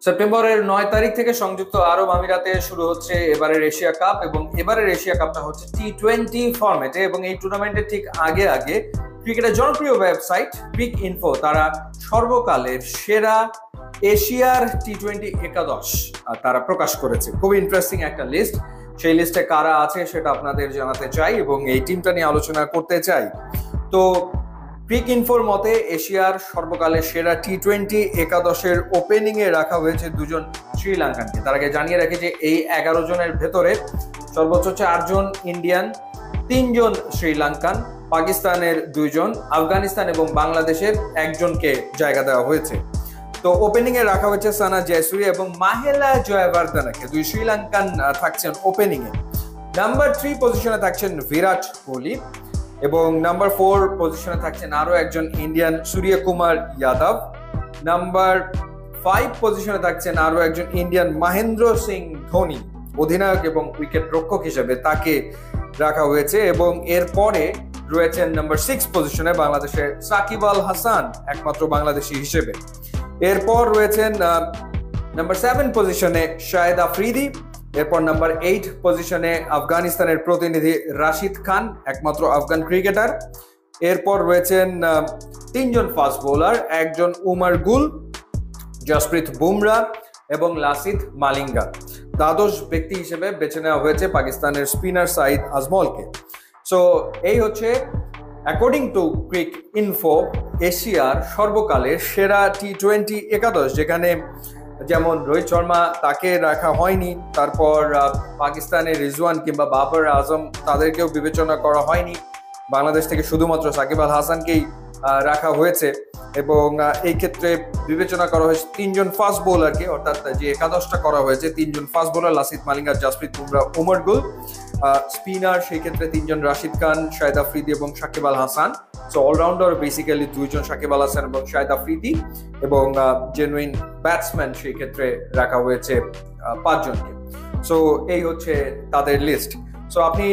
সেপ্টেম্বরের 9 তারিখ থেকে সংযুক্ত আরব আমিরাতে শুরু হচ্ছে এবারের এশিয়া কাপ, এবং এবারের এশিয়া কাপটা হচ্ছে টি-20 ফরম্যাটে। এবং এই টুর্নামেন্টের ঠিক আগে আগে ক্রিকেটের জনপ্রিয় ওয়েবসাইট ক্রিক ইনফো তারা সর্বকালের সেরা এশিয়ার টি-20 একাদশ তারা প্রকাশ করেছে। খুব ইন্টারেস্টিং একটা লিস্ট। সেই লিস্টে কারা আছে সেটা আপনাদের জানাতে চাই এবং এই টিমটা নিয়ে আলোচনা করতে চাই। তো ক্রিক ইনফোর মতে এশিয়ার সর্বকালের সেরা টি-20 একাদশের ওপেনিং এ রাখা হয়েছে দুজন শ্রীলঙ্কানকে। তার আগে জানিয়ে রাখি যে এই 11 জনের ভেতরে সর্বোচ্চ 4 জন ইন্ডিয়ান, 3 জন শ্রীলঙ্কান, পাকিস্তানের 2 জন, আফগানিস্তান এবং বাংলাদেশের 1 জনকে জায়গা দেওয়া হয়েছে। তো ওপেনিং এ রাখা হয়েছে সানা জয়সূরি এবং মাহেলা জয়বর্ধনেকে। 2 শ্রীলঙ্কান থাকছেন ওপেনিং এ। নাম্বার 3 পজিশনে থাকছেন বিরাট কোহলি এবং নাম্বার 4 পজিশনে থাকছেন আরো একজন ইন্ডিয়ান সূর্যকুমার যাদব। নাম্বার 5 পজিশনে থাকছেন আরো একজন ইন্ডিয়ান মহেন্দ্র সিং ধোনি, অধিনায়ক এবং উইকেট রক্ষক হিসেবে তাকে রাখা হয়েছে। এবং এরপরে রয়েছেন নাম্বার 6 পজিশনে বাংলাদেশের সাকিব আল হাসান, একমাত্র বাংলাদেশি হিসেবে। এরপর রয়েছেন নাম্বার 7 পজিশনে শাহেদ আফ্রিদি। এরপর নাম্বার 8 পজিশনে আফগানিস্তানের প্রতিনিধি রাশিদ খান, একমাত্র আফগান ক্রিকেটার। এরপর রয়েছেন 3 জন ফাস্ট বোলার, একজন উমর গুল, জসপ্রীত বুমরা এবং লাসিথ মালিঙ্গা। দ্বাদশ ব্যক্তি হিসেবে বেছে নেওয়া হয়েছে পাকিস্তানের স্পিনার সাঈদ আজমলকে। সো এই হচ্ছে অ্যাকর্ডিং টু ক্রিক ইনফো এশিয়ার সর্বকালের সেরা টি-20 একাদশ, যেখানে যেমন রোহিত শর্মা তাকে রাখা হয়নি, তারপর পাকিস্তানের রিজওয়ান কিংবা বাবর আজম তাদেরকেও বিবেচনা করা হয়নি, বাংলাদেশ থেকে শুধুমাত্র সাকিব আল হাসানকেই রাখা হয়েছে। এবং এই ক্ষেত্রে বিবেচনা করা হয়েছে 3 জন ফাস্ট বোলারকে, অর্থাৎ যে একাদশটা করা হয়েছে 3 জন ফাস্ট বোলার লাসিথ মালিঙ্গা, জসপ্রীত বুমরা, উমর গুল। স্পিনার সেই ক্ষেত্রে 3 জন রাশিদ খান, শাহেদ আফ্রিদি এবং Shakib Al Hasan. So allrounder basically 2 জন সাকিব আল হাসান এবং শাহেদ আফ্রিদি, এবং জেনুইন ব্যাটসম্যান সেই ক্ষেত্রে রাখা হয়েছে 5 জনকে। সো এই হচ্ছে তাদের লিস্ট। সো আপনি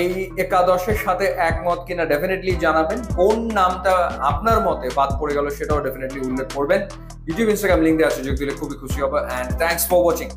এই একাদশের সাথে একমত কিনা ডেফিনেটলি জানাবেন। কোন নামটা আপনার মতে বাদ পড়ে গেল সেটাও ডেফিনেটলি উল্লেখ করবেন। ইউটিউব, ইনস্টাগ্রাম লিঙ্ক দেওয়ার সুযোগ দিলে খুবই খুশি হবো। And thanks for watching.